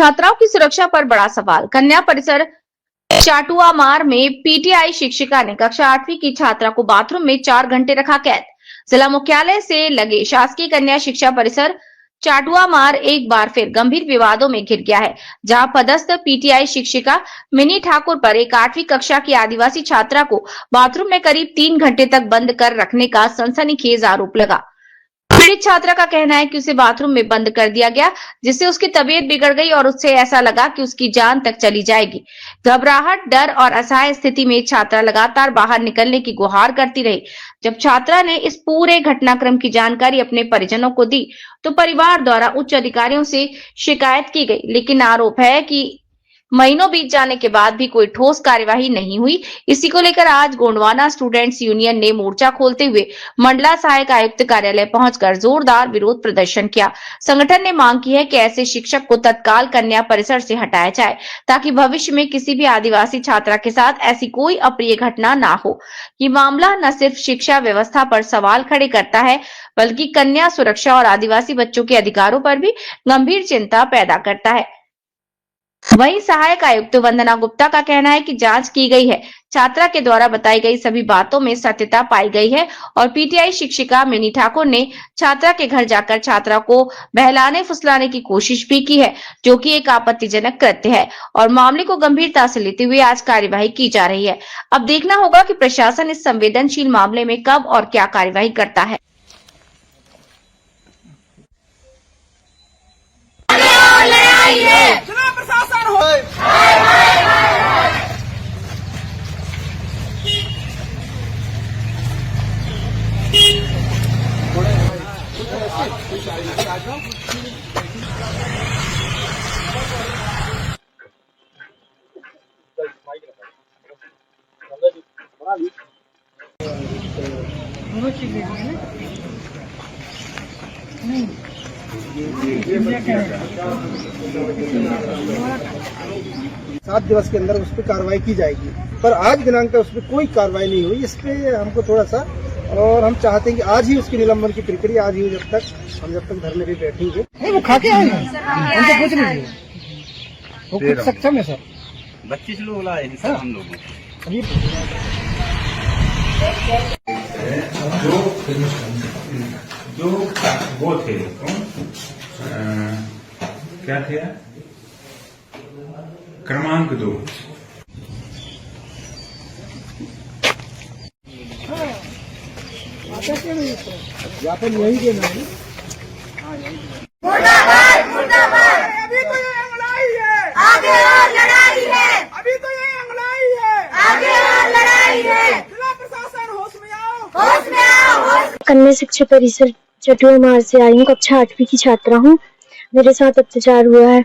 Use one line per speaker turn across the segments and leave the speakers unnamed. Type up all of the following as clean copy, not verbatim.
छात्राओं की सुरक्षा पर बड़ा सवाल। कन्या परिसर चाटुआ मार में पीटीआई शिक्षिका ने कक्षा 8वीं की छात्रा को बाथरूम में 4 घंटे रखा कैद। जिला मुख्यालय से लगे शासकीय कन्या शिक्षा परिसर चाटुआ मार एक बार फिर गंभीर विवादों में घिर गया है, जहां पदस्थ पीटीआई शिक्षिका मिनी ठाकुर पर एक 8वीं कक्षा की आदिवासी छात्रा को बाथरूम में करीब 3 घंटे तक बंद कर रखने का सनसनीखेज आरोप लगा। पीड़ित छात्रा का कहना है कि उसे बाथरूम में बंद कर दिया गया, जिससे उसकी तबीयत बिगड़ गई और उससे ऐसा लगा कि उसकी जान तक चली जाएगी। घबराहट, डर और असहाय स्थिति में छात्रा लगातार बाहर निकलने की गुहार करती रही। जब छात्रा ने इस पूरे घटनाक्रम की जानकारी अपने परिजनों को दी, तो परिवार द्वारा उच्च अधिकारियों से शिकायत की गई, लेकिन आरोप है कि महीनों बीत जाने के बाद भी कोई ठोस कार्यवाही नहीं हुई। इसी को लेकर आज गोंडवाना स्टूडेंट्स यूनियन ने मोर्चा खोलते हुए मंडला सहायक आयुक्त कार्यालय पहुंचकर जोरदार विरोध प्रदर्शन किया। संगठन ने मांग की है कि ऐसे शिक्षक को तत्काल कन्या परिसर से हटाया जाए, ताकि भविष्य में किसी भी आदिवासी छात्रा के साथ ऐसी कोई अप्रिय घटना ना हो। ये मामला न सिर्फ शिक्षा व्यवस्था पर सवाल खड़े करता है, बल्कि कन्या सुरक्षा और आदिवासी बच्चों के अधिकारों पर भी गंभीर चिंता पैदा करता है। वहीं सहायक आयुक्त वंदना गुप्ता का कहना है कि जांच की गई है, छात्रा के द्वारा बताई गई सभी बातों में सत्यता पाई गई है और पीटीआई शिक्षिका मिनी ठाकुर ने छात्रा के घर जाकर छात्रा को बहलाने फुसलाने की कोशिश भी की है, जो कि एक आपत्तिजनक कृत्य है और मामले को गंभीरता से लेते हुए आज कार्यवाही की जा रही है। अब देखना होगा कि प्रशासन इस संवेदनशील मामले में कब और क्या कार्यवाही करता है।
7 दिवस के अंदर उस पर कार्रवाई की जाएगी, पर आज दिनांक उस पर कोई कार्रवाई नहीं हुई। इस पे हमको थोड़ा सा, और हम चाहते हैं कि आज ही उसकी निलंबन की प्रक्रिया आज ही, जब तक धरने पे बैठेंगे। नहीं, वो खा के आए हैं, उनको कुछ नहीं, वो कुछ सक्षम है सर।
25 लोग लाए हैं सर हम लोग।
जो वो थे क्या थे, क्रमांक 2।
यापन यही देना है।
मुर्दाबाद मुर्दाबाद, अभी तो ये लड़ाई है, आगे और लड़ाई है, अभी तो ये लड़ाई है, आगे और लड़ाई है। जिला प्रशासन होश में आओ, होश में आओ।
कन्या शिक्षा परिसर चटुआ मार से आई हूँ, कक्षा 8वीं की छात्रा हूँ। मेरे साथ अत्याचार हुआ है।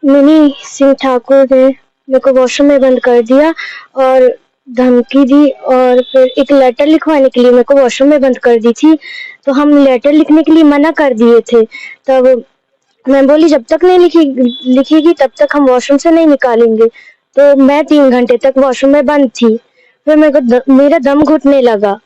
मिनी सिंह ठाकुर ने मेरे को वॉशरूम में बंद कर दिया और धमकी दी, और फिर एक लेटर लिखवाने के लिए मेरे को वॉशरूम में बंद कर दी थी। तो हम लेटर लिखने के लिए मना कर दिए थे। तब मैं बोली जब तक नहीं लिखेगी तब तक हम वॉशरूम से नहीं निकालेंगे। तो मैं 3 घंटे तक वॉशरूम में बंद थी। फिर मेरा दम घुटने लगा,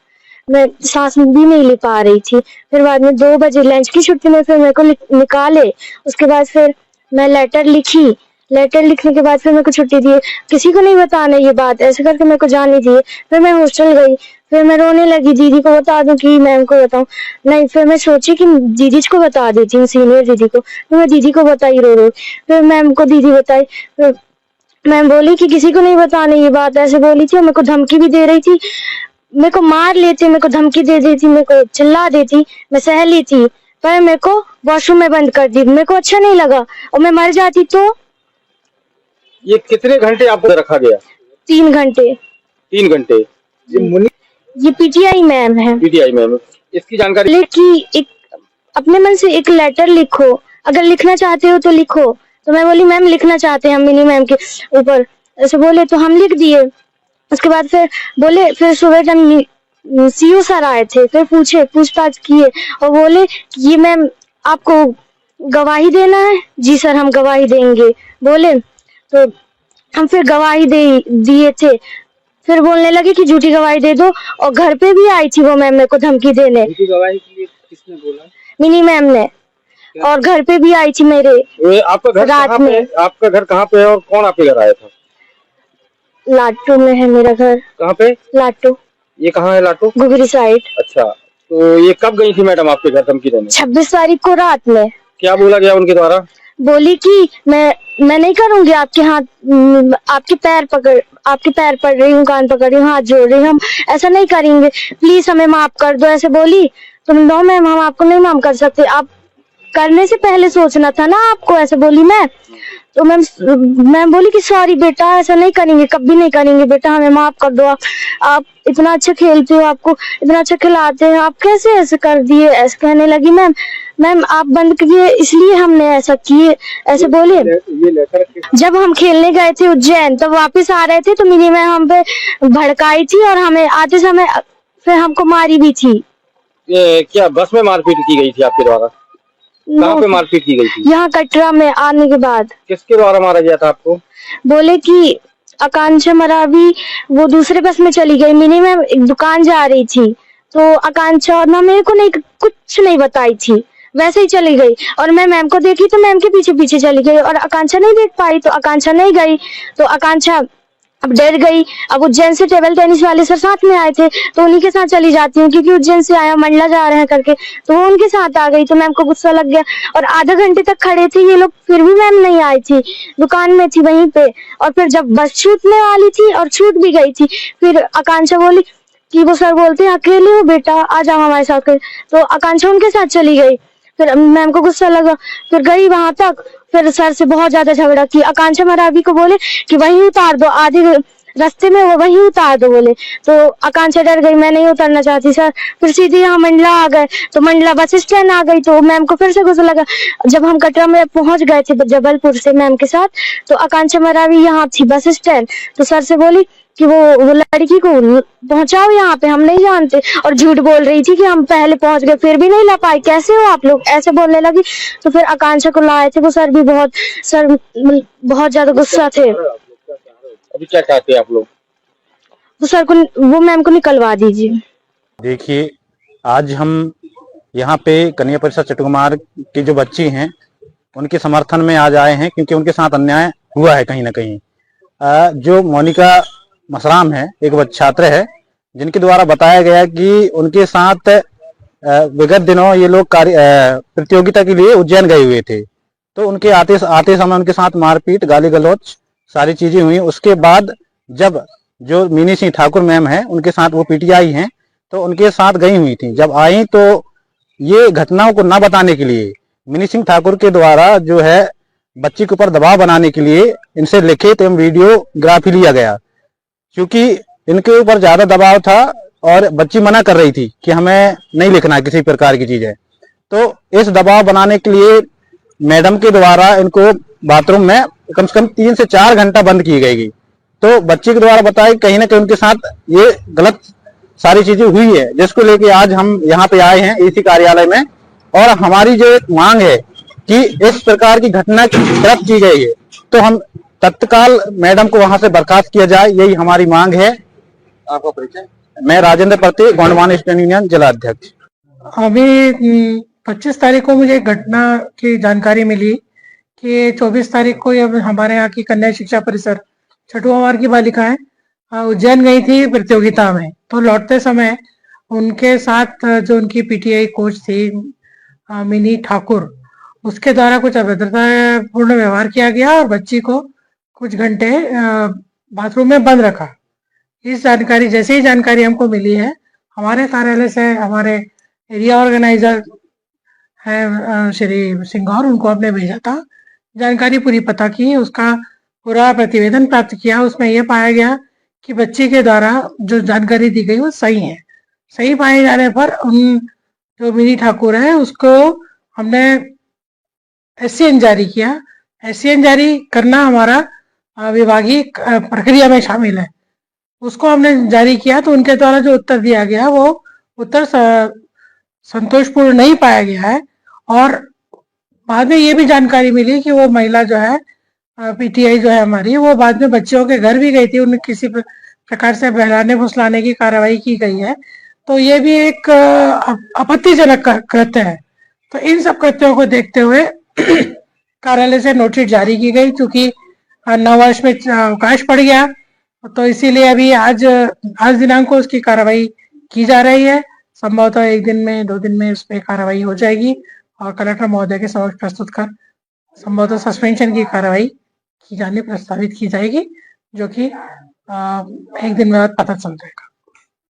मैं सांस भी नहीं ले पा रही थी। फिर बाद में 2 बजे लंच की छुट्टी में फिर मेरे को निकाले। उसके बाद फिर मैं लेटर लिखी। लेटर लिखने के बाद फिर मेरे को छुट्टी दी। किसी को नहीं बताना ये बात, ऐसे करके मेरे को जाने दिए। फिर मैं हॉस्टल गई, फिर मैं रोने लगी, दीदी को बता दूं कि मैम को बताऊं। नहीं, फिर मैं सोची कि दीदी को बता देती हूँ, सीनियर दीदी को। फिर मैं दीदी को बताई रो। फिर मैम को दीदी बताई। फिर मैम बोली कि किसी को नहीं बताना ये बात, ऐसे बोली थी। और मेरे को धमकी भी दे रही थी, मेरे को मार लेती, मेरे को धमकी दे देती, मेरे को चिल्ला देती। मैं सह ली थी, पर मेरे को वॉशरूम में बंद कर दी। मेरे को अच्छा नहीं लगा, और मैं मर जाती तो।
ये कितने घंटे आपको रखा गया?
3 घंटे।
3 घंटे।
ये पीटीआई मैम है।
पीटीआई मैम, इसकी जानकारी
कि एक अपने मन से एक लेटर लिखो, अगर लिखना चाहते हो तो लिखो। तो मैं बोली मैम लिखना चाहते हैं हम मिनी मैम के ऊपर, ऐसे बोले। तो हम लिख दिए। उसके बाद फिर बोले, फिर सुबह जब सीयू सर आए थे, फिर पूछताछ किए और बोले ये मैम आपको गवाही देना है। जी सर, हम गवाही देंगे बोले। तो हम फिर गवाही दिए थे। फिर बोलने लगे कि झूठी गवाही दे दो, और घर पे भी आई थी वो मैम मेरे को धमकी देने।
झूठी गवाही के लिए किसने बोला?
मिनी मैम ने। और घर पे भी आई थी मेरे।
आपका घर
रात
कहाँ पे है?
में।
आपका घर कहाँ पे है और कौन आपके घर आया था?
लाटू में है मेरा घर।
कहाँ पे?
लाटू,
ये कहाँ है लाटू?
गुगरी साइड।
अच्छा, तो ये कब गई थी मैडम आपके घर धमकी देने?
26 तारीख को रात में।
क्या बोला गया उनके द्वारा?
बोली कि मैं नहीं करूंगी आपके हाथ, आपके पैर पकड़ रही हूँ, कान पकड़ रही हूँ, हाथ जोड़ रही हूँ, हम ऐसा नहीं करेंगे, प्लीज हमें माफ कर दो, ऐसे बोली। तो नो मैम, हम आपको नहीं माफ कर सकते, आप करने से पहले सोचना था ना आपको, ऐसे बोली मैं। तो मैम बोली कि सॉरी बेटा, ऐसा नहीं करेंगे, कभी नहीं करेंगे बेटा, हमें माफ कर दो, आप इतना अच्छा खेलते हो, आपको इतना अच्छा खिलाते हैं, आप कैसे ऐसे कर दिए, ऐसे कहने लगी। मैम आप बंद करिए, इसलिए हमने ऐसा किए, ऐसे बोले।
ये लेकर
जब हम खेलने गए थे उज्जैन, तब वापस आ रहे थे तो मिनी मैम हम पे भड़काई थी और हमें आते समय फिर हमको मारी भी थी।
क्या बस में मारपीट की गई थी आपके द्वारा? कहाँ पे मारपीट की गई थी?
यहाँ कटरा में आने के बाद।
किसके द्वारा मारा गया था आपको?
बोले कि आकांक्षा मरावी वो दूसरे बस में चली गई, मिनी मैम एक दुकान जा रही थी, तो आकांक्षा ना मेरे को नहीं, कुछ नहीं बताई थी, वैसे ही चली गई। और मैं मैम को देखी तो मैम के पीछे पीछे चली गई, और आकांक्षा नहीं देख पाई तो आकांक्षा नहीं गई, तो आकांक्षा अब डर गई। अब उज्जैन से टेबल टेनिस वाले सर साथ में आए थे, तो उन्हीं के साथ चली जाती हूँ, क्योंकि उज्जैन से आया, मंडला जा रहे हैं करके, तो वो उनके साथ आ गई। तो मैम को गुस्सा लग गया, और आधा घंटे तक खड़े थे ये लोग, फिर भी मैम नहीं आई थी, दुकान में थी वहीं पे। और फिर जब बस छूटने वाली थी और छूट भी गई थी, फिर आकांक्षा बोली कि वो सर बोलते हैं अकेले हो बेटा, आ जाओ हमारे साथ, तो आकांक्षा उनके साथ चली गई। फिर मैम को गुस्सा लगा, फिर गई वहां तक, फिर सर से बहुत ज्यादा झगड़ा की। आकांक्षा मरावी को बोले कि वहीं उतार दो, आधे रास्ते में वो वहीं उतार दो बोले, तो आकांक्षा डर गई, मैं नहीं उतरना चाहती सर। फिर सीधे यहाँ मंडला आ गए, तो मंडला बस स्टैंड आ गई, तो मैम को फिर से गुस्सा लगा। जब हम कटरा में पहुंच गए थे जबलपुर से मैम के साथ, तो आकांक्षा मरावी यहाँ थी बस स्टैंड, तो सर से बोली कि वो लड़की को पहुंचाओ यहाँ पे, हम नहीं जानते, और झूठ बोल रही थी कि हम पहले पहुंच गए, फिर भी नहीं ला पाए, कैसे हो आप लोग, ऐसे बोलने लगी। तो फिर आकांक्षा को लाए थे, वो सर भी बहुत ज्यादा गुस्सा थे।
अभी क्या चाहते हैं आप लोग?
वो सर को, वो मैम को निकलवा दीजिए।
देखिए, आज हम यहाँ पे कन्या परिषद चटुकुमार की जो बच्ची हैं उनके समर्थन में आज आए हैं, क्योंकि उनके साथ अन्याय हुआ है कहीं ना कहीं। जो मोनिका मसराम है, एक छात्र है जिनके द्वारा बताया गया कि उनके साथ विगत दिनों ये लोग प्रतियोगिता के लिए उज्जैन गए हुए थे, तो उनके आते समय उनके साथ मारपीट, गाली गलौज सारी चीजें हुई। उसके बाद जब जो मिनी सिंह ठाकुर मैम है उनके साथ वो पीटीआई हैं, तो उनके साथ गई हुई थी। जब आई तो ये घटनाओं को न बताने के लिए मिनी सिंह ठाकुर के द्वारा जो है बच्ची के ऊपर दबाव बनाने के लिए इनसे लिखित एवं वीडियोग्राफी लिया गया, क्योंकि इनके ऊपर ज्यादा दबाव था और बच्ची मना कर रही थी कि हमें नहीं लिखना किसी प्रकार की चीजें। तो इस दबाव बनाने के लिए मैडम के द्वारा इनको बाथरूम में कम से कम 3 से 4 घंटा बंद की गई। तो बच्चे के द्वारा बताया कहीं ना कहीं उनके साथ ये गलत सारी चीजें हुई है, जिसको लेके आज हम यहाँ पे आए हैं इसी कार्यालय में, और हमारी जो एक मांग है कि इस प्रकार की घटना की तरफ की गई है तो हम तत्काल मैडम को वहां से बर्खास्त किया जाए, यही हमारी मांग है। आपका परिचय? मैं राजेंद्र प्रति, गोंडवाना स्टूडेंट यूनियन जिला अध्यक्ष।
अभी 25 तारीख को मुझे घटना की जानकारी मिली कि 24 तारीख को हमारे यहाँ की कन्या शिक्षा परिसर छठुआमार की बालिकाएं उज्जैन गई थी प्रतियोगिता में, तो लौटते समय उनके साथ जो उनकी पीटीआई कोच थी मिनी ठाकुर, उसके द्वारा कुछ अभद्रतापूर्ण व्यवहार किया गया और बच्ची को कुछ घंटे बाथरूम में बंद रखा। इस जानकारी, जैसे ही जानकारी हमको मिली है, हमारे कार्यालय से हमारे एरिया ऑर्गेनाइजर है श्री सिंघौर, उनको हमने भेजा था, जानकारी पूरी पता की, उसका पूरा प्रतिवेदन प्राप्त किया। उसमें यह पाया गया कि बच्ची के द्वारा जो जानकारी दी गई वो सही है। सही पाए जाने पर उन जो मिनी ठाकुर है उसको हमने SCN जारी किया। SCN जारी करना हमारा विभागीय प्रक्रिया में शामिल है, उसको हमने जारी किया। तो उनके द्वारा जो उत्तर दिया गया वो उत्तर संतोषपूर्ण नहीं पाया गया है, और बाद में ये भी जानकारी मिली कि वो महिला जो है पीटीआई जो है हमारी, वो बाद में बच्चों के घर भी गई थी, उन्हें किसी प्रकार से बहलाने फुसलाने की कार्रवाई की गई है। तो ये भी एक आपत्तिजनक कृत्य है। तो इन सब कृत्यों को देखते हुए कार्यालय से नोटिस जारी की गई, क्योंकि नववर्ष में अवकाश पड़ गया, तो इसीलिए अभी आज दिनांक को उसकी कार्रवाई की जा रही है। संभवतः 1 दिन में 2 दिन में उस पर कार्रवाई हो जाएगी और कलेक्टर महोदय के समक्ष प्रस्तुत कर संभवतः सस्पेंशन की कार्रवाई की जानी प्रस्तावित की जाएगी, जो कि 1 दिन में बाद पता चल जाएगा।